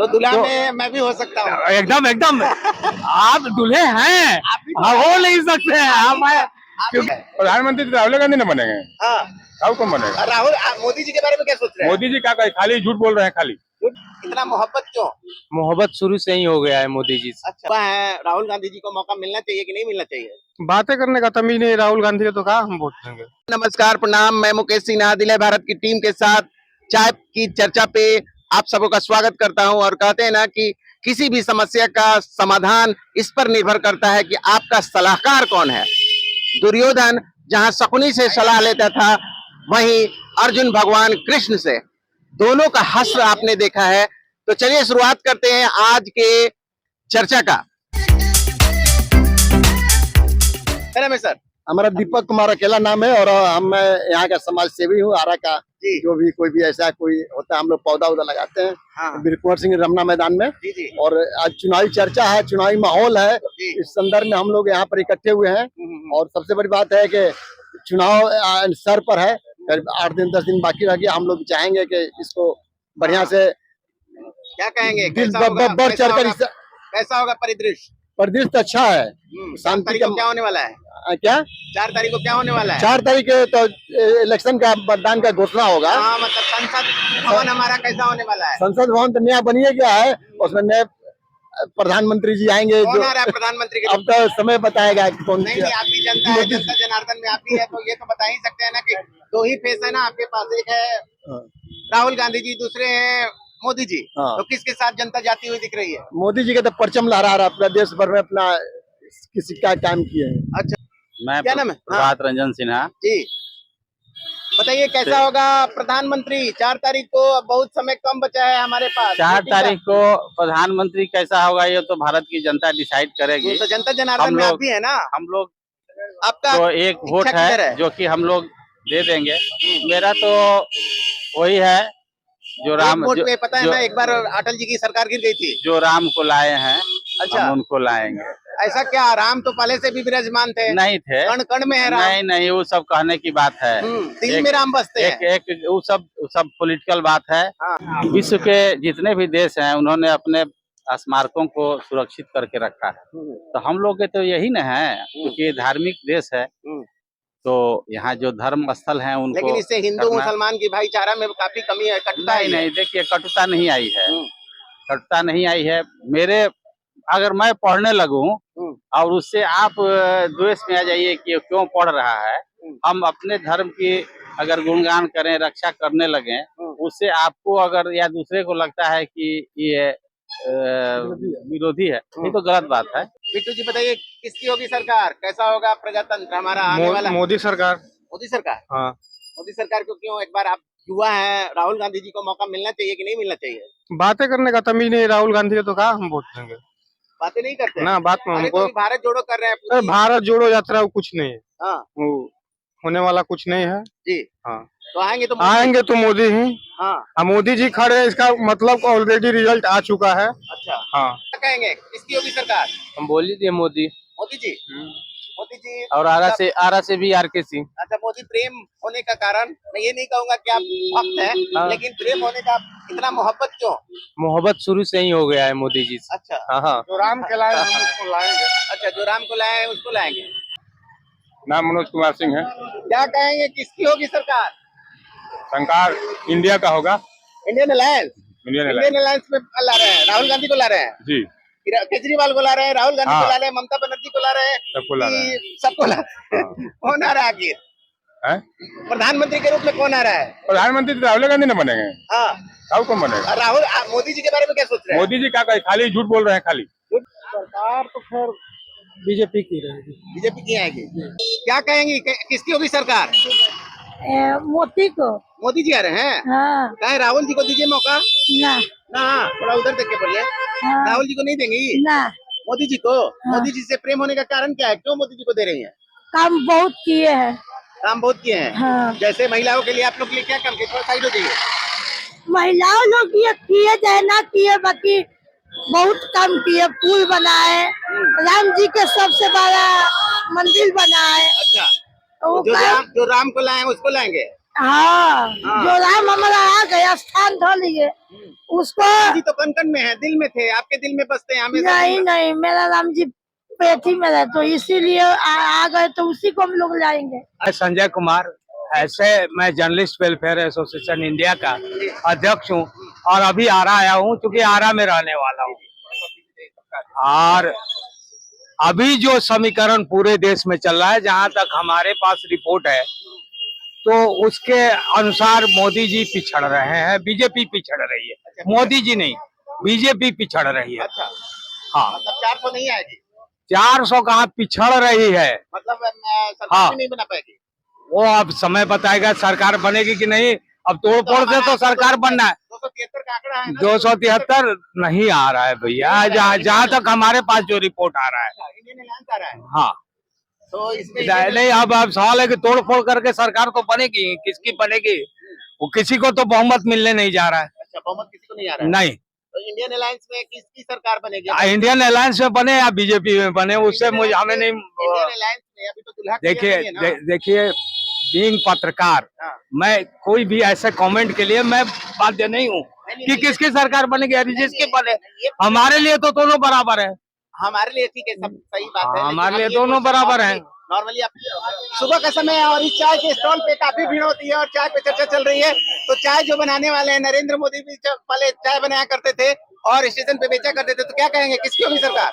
तो दूल्हा में मैं भी हो सकता हूँ। एकदम एकदम आप दूल्हे हैं, हाँ, हो नहीं सकते हैं आप। प्रधानमंत्री तो राहुल गांधी ने बनेंगे। हाँ, राहुल कौन बनेगा? राहुल मोदी जी के बारे में क्या सोच रहे हैं? मोदी जी क्या कहे, खाली झूठ बोल रहे हैं खाली। इतना मोहब्बत क्यों? मोहब्बत शुरू से ही हो गया है मोदी जी से। अच्छा है, राहुल गांधी जी को मौका मिलना चाहिए कि नहीं मिलना चाहिए? बातें करने का तमीज नहीं, राहुल गांधी ने तो कहा हम वोट देंगे। नमस्कार, प्रणाम। मैं मुकेश सिन्हा दिल है भारत की टीम के साथ चाय की चर्चा पे आप सबों का स्वागत करता हूं। और कहते हैं ना कि किसी भी समस्या का समाधान इस पर निर्भर करता है कि आपका सलाहकार कौन है। दुर्योधन जहां शकुनी से सलाह लेता था, वहीं अर्जुन भगवान कृष्ण से। दोनों का हश्र आपने देखा है। तो चलिए शुरुआत करते हैं आज के चर्चा का। सर, हमारा दीपक कुमार अकेला नाम है और मैं यहाँ का समाज सेवी हूँ। आरा का जी। जो भी कोई भी ऐसा कोई होता है, हम लोग पौधा उधा लगाते हैं। हाँ। वीर कुंवर सिंह रमना मैदान में। जी जी। और आज चुनावी चर्चा है, चुनावी माहौल है। इस संदर्भ में हम लोग यहाँ पर इकट्ठे हुए हैं। और सबसे बड़ी बात है कि चुनाव सर पर है, 8 दिन 10 दिन बाकी रह गया। हम लोग चाहेंगे कि इसको बढ़िया से क्या कहेंगे, बढ़ चढ़ कर कैसा होगा परिदृश्य? परिदृश्य तो अच्छा है। 4 तारीख को क्या होने वाला है? क्या 4 तारीख को क्या होने वाला है? 4 तारीख तो इलेक्शन का मतदान का घोषणा होगा। हाँ, मतलब संसद भवन हमारा कैसा होने वाला है? संसद भवन तो नया बनिए गया है, उसमें नए प्रधानमंत्री जी आएंगे। कौन जो आ रहा है प्रधानमंत्री के? अब तो समय बताएगा कि कौन। नहीं, आप भी जनता है, जनता जनार्दन में आप भी है, तो ये तो बता ही सकते हैं ना कि 2 ही फेस है ना आपके पास। एक है राहुल गांधी जी, दूसरे हैं मोदी जी। तो किसके साथ जनता जाती हुई दिख रही है? मोदी जी का तो परचम लहरा रहा, अपना देश भर में अपना किसी का काम किए हैं। अच्छा, मैं क्या नाम है? प्रभात रंजन सिन्हा जी, बताइए कैसा होगा प्रधानमंत्री 4 तारीख को? बहुत समय कम बचा है हमारे पास। 4 तारीख को प्रधानमंत्री कैसा होगा ये तो भारत की जनता डिसाइड करेगी। तो जनता जनार्दन में आप भी है ना? हम लोग आपका तो एक वोट है जो कि हम लोग दे देंगे। मेरा तो वही है जो राम वोट पे पता है ना, एक बार अटल जी की सरकार गिर गई थी, जो राम को लाए हैं। अच्छा, हम उनको लाएंगे। ऐसा क्या? राम तो पहले से भी विराजमान थे। नहीं थे, कण कण में है राम। नहीं, वो सब कहने की बात है। दिल में राम बसते हैं। एक वो सब पॉलिटिकल बात है। हाँ। विश्व के जितने भी देश हैं उन्होंने अपने स्मारकों को सुरक्षित करके रखा है। तो हम लोग के तो यही न है, क्योंकि धार्मिक देश है। तो यहाँ जो धर्म स्थल हैं उनको, लेकिन इससे हिंदू मुसलमान की भाईचारा में काफी कमी है, कटुता है। नहीं, देखिए कटुता नहीं आई है, कटुता नहीं आई है। मेरे अगर मैं पढ़ने लगूं और उससे आप द्वेष में आ जाइए कि क्यों पढ़ रहा है। हम अपने धर्म की अगर गुणगान करें, रक्षा करने लगे, उससे आपको अगर या दूसरे को लगता है कि ये विरोधी है, ये तो गलत बात है। बिट्टू जी बताइए, किसकी होगी सरकार? कैसा होगा प्रजातंत्र हमारा आने वाला? मोदी सरकार। मोदी सरकार। हाँ। मोदी सरकार को क्यों? एक बार आप युवा हैं, राहुल गांधी जी को मौका मिलना चाहिए कि नहीं मिलना चाहिए? बातें करने का तमीज नहीं, राहुल गांधी ने तो कहा हम वोट देंगे। बातें नहीं करते ना, बात में अरे हमको तो भारत जोड़ो कर रहे हैं पूरी। भारत जोड़ो यात्रा वो कुछ नहीं है। हाँ, वो होने वाला कुछ नहीं है जी। हाँ, तो आएंगे तो मोदी ही। हाँ, मोदी जी खड़े हैं, इसका मतलब ऑलरेडी रिजल्ट आ चुका है। अच्छा, हाँ। क्या कहेंगे, किसकी होगी सरकार? हम बोल दिए मोदी। मोदी जी। मोदी जी। और आरा से भी आर के सिंह। अच्छा, मोदी प्रेम होने का कारण? मैं ये नहीं कहूंगा कि आप भक्त हैं, लेकिन प्रेम होने का इतना मोहब्बत क्यों? मोहब्बत शुरू से ही हो गया है मोदी जी से। अच्छा, हाँ। जो राम के लाए हम उसको लाएंगे। अच्छा, जो राम को लाए हैं उसको लाएंगे। नाम मनोज कुमार सिंह है। क्या कहेंगे, किसकी होगी सरकार? सरकार इंडिया का होगा। Indian alliance. इंडियन अलायंस में ला रहे हैं, राहुल गांधी को ला रहे हैं जी। केजरीवाल को ला रहे हैं, राहुल गांधी को ला रहे हैं, ममता बनर्जी को ला रहे हैं, सबको ला रहे हैं। कौन आ रहा है आखिर? प्रधानमंत्री के रूप में कौन आ रहा है? प्रधानमंत्री तो राहुल गांधी ने बनेंगे। हाँ, राहुल कौन बनेगा? राहुल। मोदी जी के बारे में क्या सोच रहे हैं? मोदी जी क्या कहे, खाली झूठ बोल रहे हैं खाली। सरकार तो खैर बीजेपी की रहेगी। बीजेपी की आएगी। क्या कहेंगी, किसकी होगी सरकार? मोदी को। मोदी जी आ रहे हैं। हाँ। कहे राहुल जी को दीजिए मौका ना ना, थोड़ा उधर देख के बोलिए। हाँ। राहुल जी को नहीं देंगी ना। मोदी जी को? हाँ। मोदी जी से प्रेम होने का कारण क्या है? क्यों मोदी जी को दे रही हैं? काम बहुत किए हैं। काम बहुत किए हैं। हाँ। जैसे महिलाओं के लिए आप लोग के लिए क्या काम किए? थोड़ा साइड हो जाइए। महिलाओं लोग किए चाहे ना किए, बाकी बहुत काम किए। पुल बनाए, राम जी के सबसे बड़ा मंदिर बनाए। अच्छा, तो जो राम को लाए उसको लाएंगे? हाँ, जो राम हमारा आ गया स्थान धो लिए उसको। जी तो कन में है, दिल में थे, आपके दिल में बसते हैं हमेशा। नहीं नहीं, मेरा राम जी पेठी में है, तो इसीलिए आ गए, तो उसी को हम लोग लाएंगे। मैं संजय कुमार, ऐसे मैं जर्नलिस्ट वेलफेयर एसोसिएशन इंडिया का अध्यक्ष हूँ और अभी आरा आया हूँ, क्योंकि आरा में रहने वाला हूँ। और अभी जो समीकरण पूरे देश में चल रहा है, जहाँ तक हमारे पास रिपोर्ट है, तो उसके अनुसार मोदी जी पिछड़ रहे हैं, बीजेपी पिछड़ रही है। मोदी जी नहीं, बीजेपी पिछड़ रही है। अच्छा, हाँ, मतलब 400 नहीं आएगी, 400 कहाँ पिछड़ रही है। मतलब सरकार हाँ। भी नहीं बना पाएगी। वो अब समय बताएगा सरकार बनेगी कि नहीं। अब तोड़ फोड़ से तो सरकार बनना है। 273 का आंकड़ा है ना? 273 नहीं आ रहा है भैया, जहाँ तक हमारे पास जो रिपोर्ट आ रहा है। इंडियन अलायंस आ रहा है, हाँ, तो इसमें नहीं, अब सवाल है कि तोड़ फोड़ करके सरकार तो बनेगी, किसकी बनेगी। वो किसी को तो बहुमत मिलने नहीं जा रहा है। अच्छा, बहुमत किसी को नहीं आ रहा है। नहीं, तो इंडियन अलायंस में किसकी सरकार बनेगी? इंडियन अलायंस में बने या बीजेपी में बने, उससे मुझे हमें नहीं। इंडियन अलायंस में अभी तो दुल्हा देखिए क्लियर नहीं है ना। देखिए, बीइंग पत्रकार, हाँ। मैं कोई भी ऐसे कमेंट के लिए मैं बाध्य नहीं हूँ कि किसकी सरकार बनेगी या जिसकी बने। हमारे लिए तो दोनों बराबर है। हमारे लिए ठीक है, सब सही बात है, हमारे लिए दोनों बराबर हैं। नॉर्मली आप सुबह का समय है और इस चाय के स्टॉल पे काफी भीड़ होती है और चाय पे चर्चा चल रही है। तो चाय जो बनाने वाले हैं, नरेंद्र मोदी भी पहले चाय बनाया करते थे और स्टेशन पे बेचा करते थे, तो क्या कहेंगे, किसकी होगी सरकार?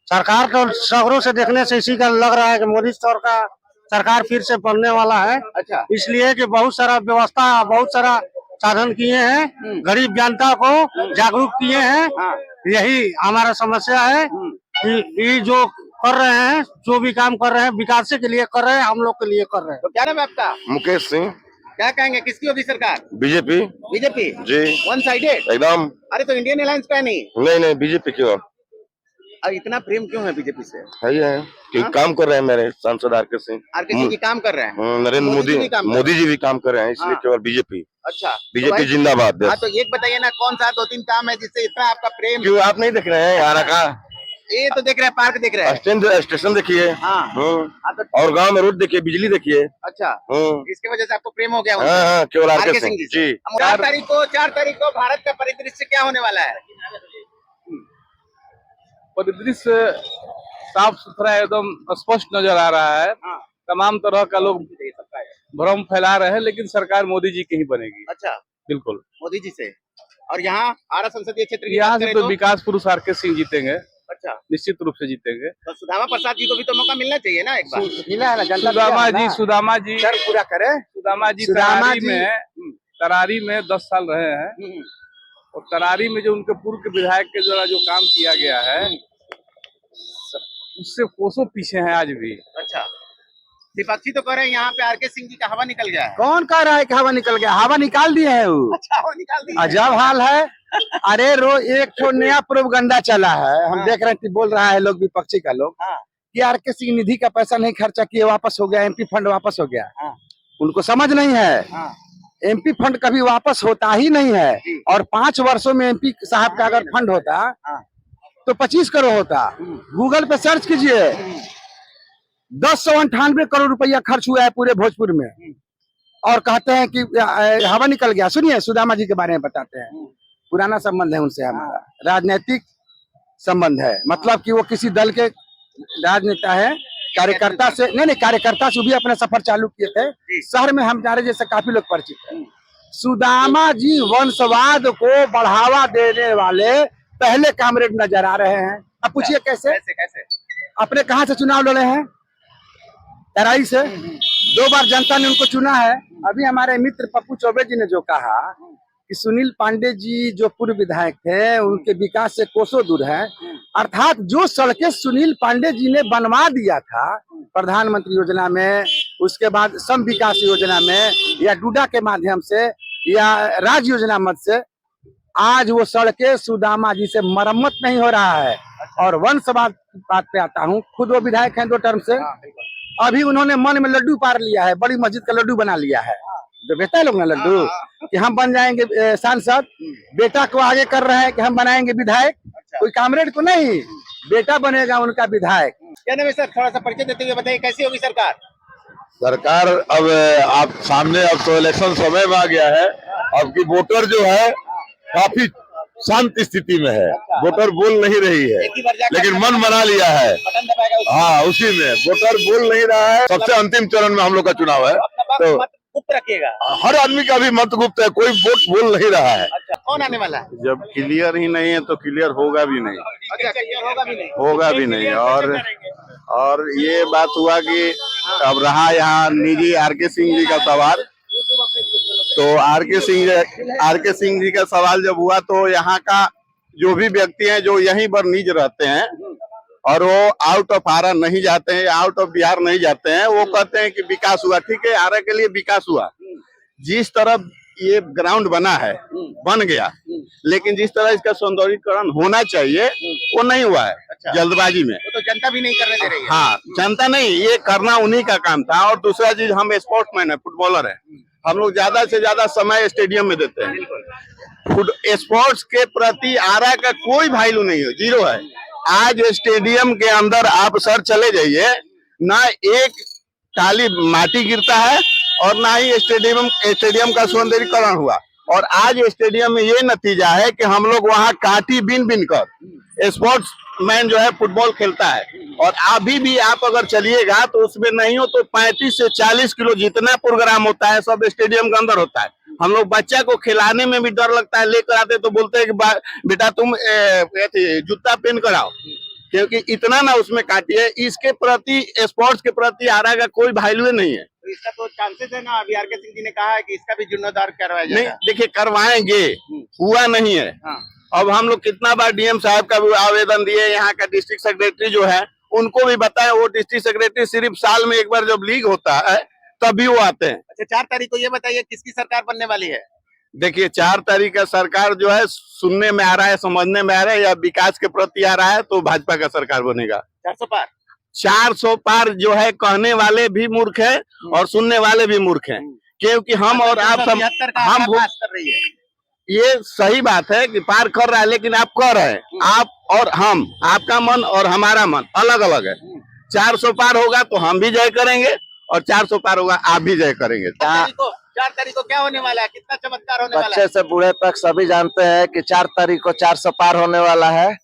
सरकार तो शहरों से देखने से इसी का लग रहा है कि मोदी सरकार फिर से बनने वाला है। अच्छा, इसलिए कि बहुत सारा व्यवस्था, बहुत सारा साधन किए हैं, गरीब जनता को जागरूक किए हैं। हाँ। यही हमारा समस्या है कि ये जो कर रहे हैं, जो भी काम कर रहे हैं, विकास के लिए कर रहे हैं, हम लोग के लिए कर रहे हैं। तो क्या नाम है आपका? मुकेश सिंह, क्या कहेंगे, किसकी होगी सरकार? बीजेपी। बीजेपी जी, वन साइडेड एकदम। अरे तो इंडियन अलायंस का नहीं, नहीं, बीजेपी क्यों और इतना प्रेम क्यों है बीजेपी से? है ही है कि काम कर रहे हैं मेरे सांसद आर के सिंह। आरके सिंह जी काम कर रहे हैं, नरेंद्र मोदी जी भी काम कर मोदी जी भी काम कर रहे हैं, इसलिए हाँ। केवल बीजेपी। अच्छा, तो बीजेपी भाई- जिंदाबाद। हाँ, तो एक बताइए ना, कौन सा 2-3 काम है जिससे इतना आपका प्रेम? क्यों आप नहीं देख रहे हैं आरा का? ये तो देख रहे हैं, पार्क देख रहे हैं। स्टेशन देखिए। हाँ। हाँ, तो और गांव में रोड देखिए, बिजली देखिए। अच्छा, इसकी वजह से आपको प्रेम हो गया हाँ, केवल आर के सिंह जी जी। 4 तारीख को भारत का परिदृश्य क्या होने वाला है? परिदृश्य साफ सुथरा एकदम स्पष्ट नजर आ रहा है। हाँ। तमाम तरह का लोग भ्रम फैला रहे हैं, लेकिन सरकार मोदी जी की ही बनेगी। अच्छा, बिल्कुल। मोदी जी से। और यहाँ आरा संसदीय क्षेत्र की यहाँ बात से करें तो विकास पुरुष आर के सिंह जीतेंगे, अच्छा, निश्चित रूप से जीतेंगे। तो सुदामा प्रसाद जी को भी तो मौका मिलना चाहिए ना एक बार। मिला है ना, जनता सुदामा जी पूरा करे। सुदामा जी तरारी में 10 साल रहे हैं और तरारी में जो उनके पूर्व के विधायक के द्वारा जो काम किया गया है, उससे कोसों पीछे हैं आज भी। अच्छा, विपक्षी तो कह रहे हैं यहाँ पे आर के सिंह जी का हवा निकल गया है। कौन कह रहा है कि हवा निकल गया? हवा निकाल दिए है वो। अच्छा, हवा निकाल दी है। अजब हाल है। अरे रोज एक ठो नया प्रोपगंडा चला है, हम हाँ। देख रहे हैं कि बोल रहा है लोग, विपक्षी का लोग, हाँ। कि आर के सिंह निधि का पैसा नहीं खर्चा किए, वापस हो गया, एमपी फंड वापस हो गया। हाँ। उनको समझ नहीं है, हाँ। एमपी फंड कभी वापस होता ही नहीं है। और 5 वर्षों में एमपी साहब का अगर फंड होता तो 25 करोड़ होता। गूगल पे सर्च कीजिए, 1098 करोड़ रुपया खर्च हुआ है पूरे भोजपुर में। और कहते हैं कि हवा निकल गया। सुनिए, सुदामा जी के बारे में बताते हैं। पुराना संबंध है उनसे हमारा, राजनीतिक संबंध है, मतलब कि वो किसी दल के राजनेता है, कार्यकर्ता से नहीं, कार्यकर्ता से भी अपना सफर चालू किए थे। शहर में हमारे जैसे काफी लोग परिचित हैं। सुदामा जी वंशवाद को बढ़ावा देने वाले पहले कामरेड नजर आ रहे हैं। अब पूछिए कैसे? कैसे? अपने कहाँ से चुनाव लड़े हैं? तराई से। 2 बार जनता ने उनको चुना है। अभी हमारे मित्र पप्पू चौबे जी ने जो कहा कि सुनील पांडे जी जो पूर्व विधायक थे, उनके विकास से कोसों दूर है, अर्थात जो सड़कें सुनील पांडे जी ने बनवा दिया था प्रधानमंत्री योजना में, उसके बाद सम विकास योजना में, या डूडा के माध्यम से, या राज योजना मद से, आज वो सड़कें सुदामा जी से मरम्मत नहीं हो रहा है। और वंशवाद बात पे आता हूँ, खुद वो विधायक हैं 2 टर्म से। अभी उन्होंने मन में लड्डू पार लिया है, बड़ी मस्जिद का लड्डू बना लिया है। जो बेटा लोग ना लड्डू कि हम बन जाएंगे सांसद, बेटा को आगे कर रहे हैं कि हम बनाएंगे विधायक। कोई कामरेड को नहीं, बेटा बनेगा उनका विधायक। क्या नाम है सर? थोड़ा सा परिचय देते हुए बताइए, कैसी होगी सरकार? सरकार अब आप सामने, अब तो इलेक्शन समय में आ गया है। अब की वोटर जो है काफी शांत स्थिति में है, वोटर बोल नहीं रही है, लेकिन मन बना लिया है। हाँ, उसी में वोटर बोल नहीं रहा है। सबसे अंतिम चरण में हम लोग का चुनाव है, तो गुप्त रखिएगा। हर आदमी का भी मत गुप्त है, कोई वोट बोल नहीं रहा है। अच्छा, कौन आने वाला है? जब क्लियर ही नहीं है तो क्लियर होगा भी नहीं, अच्छा, क्लियर होगा भी नहीं। होगा भी नहीं। और ये बात हुआ कि अब रहा यहाँ निजी आर.के. सिंह जी का सवाल, तो आर.के. सिंह जी का सवाल जब हुआ तो यहाँ का जो भी व्यक्ति हैं जो यहीं पर निज रहते हैं और वो आउट ऑफ आरा नहीं जाते हैं, आउट ऑफ बिहार नहीं जाते हैं, वो कहते हैं कि विकास हुआ। ठीक है, आरा के लिए विकास हुआ, जिस तरह ये ग्राउंड बना है बन गया, लेकिन जिस तरह इसका सौंदर्यीकरण होना चाहिए वो नहीं हुआ है। अच्छा। जल्दबाजी में तो जनता भी नहीं करने दे रही है। हाँ, जनता नहीं, ये करना उन्हीं का काम था। और दूसरा चीज, हम स्पोर्ट्समैन है, फुटबॉलर है, हम लोग ज्यादा से ज्यादा समय स्टेडियम में देते हैं। स्पोर्ट्स के प्रति आरा का कोई वैल्यू नहीं है, जीरो है। आज स्टेडियम के अंदर आप सर चले जाइए, ना एक टाली माटी गिरता है और ना ही स्टेडियम का सौंदर्यीकरण हुआ। और आज स्टेडियम में ये नतीजा है कि हम लोग वहाँ काठी बीन कर स्पोर्ट्स मैन जो है फुटबॉल खेलता है। और अभी भी आप अगर चलिएगा तो उसमें नहीं हो तो 35 से 40 किलो जितना प्रोग्राम होता है सब स्टेडियम के अंदर होता है। हम लोग बच्चा को खिलाने में भी डर लगता है, लेकर आते तो बोलते हैं कि बेटा तुम जूता पहन कर आओ, क्योंकि इतना ना उसमें काटिए। इसके प्रति, स्पोर्ट्स के प्रति आरा का कोई वैल्यू नहीं है। तो इसका तो चांसेस है ना, अभी आर.के. सिंह जी ने कहा है कि इसका भी जीर्णोद्धार करवाया नहीं, जाएगा। देखिए करवाएंगे, हुआ नहीं है। हाँ। अब हम लोग कितना बार डीएम साहब का भी आवेदन दिए, यहाँ का डिस्ट्रिक्ट सेक्रेटरी जो है उनको भी बताए, वो डिस्ट्रिक्ट सेक्रेटरी सिर्फ साल में एक बार जब लीग होता है तभी वो आते हैं। अच्छा, 4 तारीख को ये बताइए किसकी सरकार बनने वाली है? देखिए 4 तारीख का सरकार जो है सुनने में आ रहा है, समझने में आ रहा है, या विकास के प्रति आ रहा है तो भाजपा का सरकार बनेगा। 400 पार 400 पार जो है कहने वाले भी मूर्ख है और सुनने वाले भी मूर्ख हैं, क्योंकि हम और आप सब हम पास कर रही है। ये सही बात है कि पार कर रहा है, लेकिन आप कर रहे हैं, आप और हम, आपका मन और हमारा मन अलग अलग है। 400 पार होगा तो हम भी जय करेंगे और 400 पार होगा आप भी जय करेंगे। 4 तारीख को क्या होने वाला है? कितना चमत्कार होने वाला है? बच्चे से बूढ़े तक सभी जानते हैं कि 4 तारीख को 400 पार होने वाला है।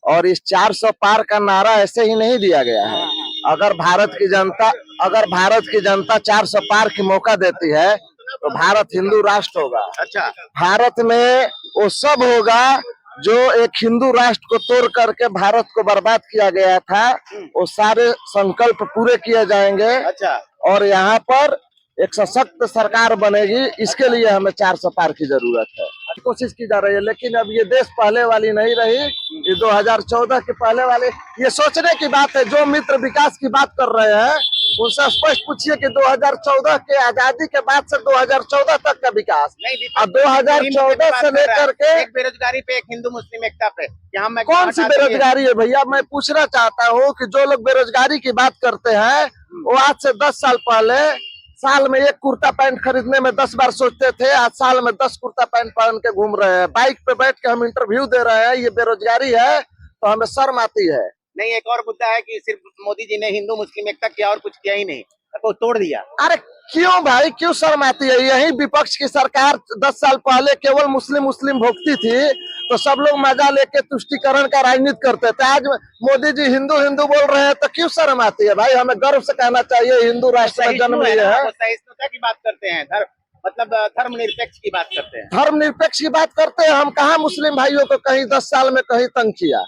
और इस 400 पार का नारा ऐसे ही नहीं दिया गया है। अगर भारत की जनता 400 पार की मौका देती है तो भारत हिंदू राष्ट्र होगा। अच्छा, भारत में वो सब होगा जो एक हिंदू राष्ट्र को तोड़ करके भारत को बर्बाद किया गया था, वो सारे संकल्प पूरे किए जाएंगे। अच्छा। और यहाँ पर एक सशक्त सरकार बनेगी, इसके लिए हमें 400 पार की जरूरत है। कोशिश की जा रही है, लेकिन अब ये देश पहले वाली नहीं रही, ये 2014 के पहले वाले। ये सोचने की बात है, जो मित्र विकास की बात कर रहे हैं उनसे स्पष्ट पूछिए कि 2014 के आजादी के बाद से 2014 तक का विकास, अब 2014 से लेकर के एक बेरोजगारी पे, एक हिंदू मुस्लिम एकता पे, यहाँ मैं कौन सी बेरोजगारी है भैया? मैं पूछना चाहता हूँ कि जो लोग बेरोजगारी की बात करते हैं वो आज से 10 साल पहले साल में एक कुर्ता पैंट खरीदने में 10 बार सोचते थे, आज साल में 10 कुर्ता पैंट पहन के घूम रहे हैं। बाइक पे बैठ के हम इंटरव्यू दे रहे हैं। ये बेरोजगारी है तो हमें शर्म आती है। नहीं, एक और मुद्दा है कि सिर्फ मोदी जी ने हिंदू मुस्लिम एकता किया और कुछ किया ही नहीं, तो तोड़ दिया। अरे क्यों भाई, क्यों शर्म आती है? यही विपक्ष की सरकार 10 साल पहले केवल मुस्लिम भोगती थी तो सब लोग मजा लेके तुष्टीकरण का राजनीति करते थे। आज मोदी जी हिंदू बोल रहे हैं तो क्यों शर्म आती है भाई? हमें गर्व से कहना चाहिए हिंदू राष्ट्र में जन्म लिया है। सहिष्णुता की बात करते हैं, धर्मनिरपेक्ष की बात करते हैं। धर्मनिरपेक्ष की बात करते हैं। हम कहाँ मुस्लिम भाइयों को कहीं 10 साल में कहीं तंग किया?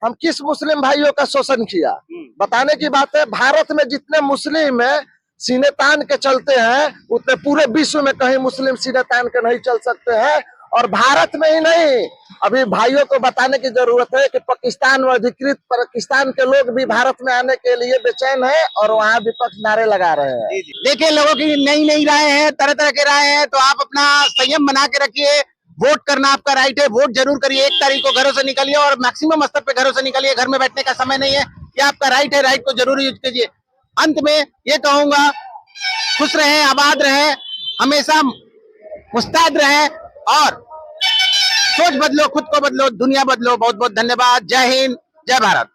हम किस मुस्लिम भाइयों का शोषण किया? बताने की बात है। भारत में जितने मुस्लिम है सीने तान के चलते हैं, उतने पूरे विश्व में कहीं मुस्लिम सीने तान के नहीं चल सकते हैं। और भारत में ही नहीं, अभी भाइयों को बताने की जरूरत है कि पाकिस्तान में अधिकृत पाकिस्तान के लोग भी भारत में आने के लिए बेचैन है और वहाँ विपक्ष नारे लगा रहे हैं। देखिए, लोगों की नई राय है, तरह तरह के राय है, तो आप अपना संयम बना के रखिए। वोट करना आपका राइट है, वोट जरूर करिए। 1 तारीख को घरों से निकलिए और मैक्सिमम स्तर पे घरों से निकलिए। घर में बैठने का समय नहीं है, ये आपका राइट है, राइट को जरूर यूज कीजिए। अंत में ये कहूंगा, खुश रहें, आबाद रहें, हमेशा मुस्तैद रहें और सोच बदलो, खुद को बदलो, दुनिया बदलो। बहुत बहुत धन्यवाद। जय हिंद, जय भारत।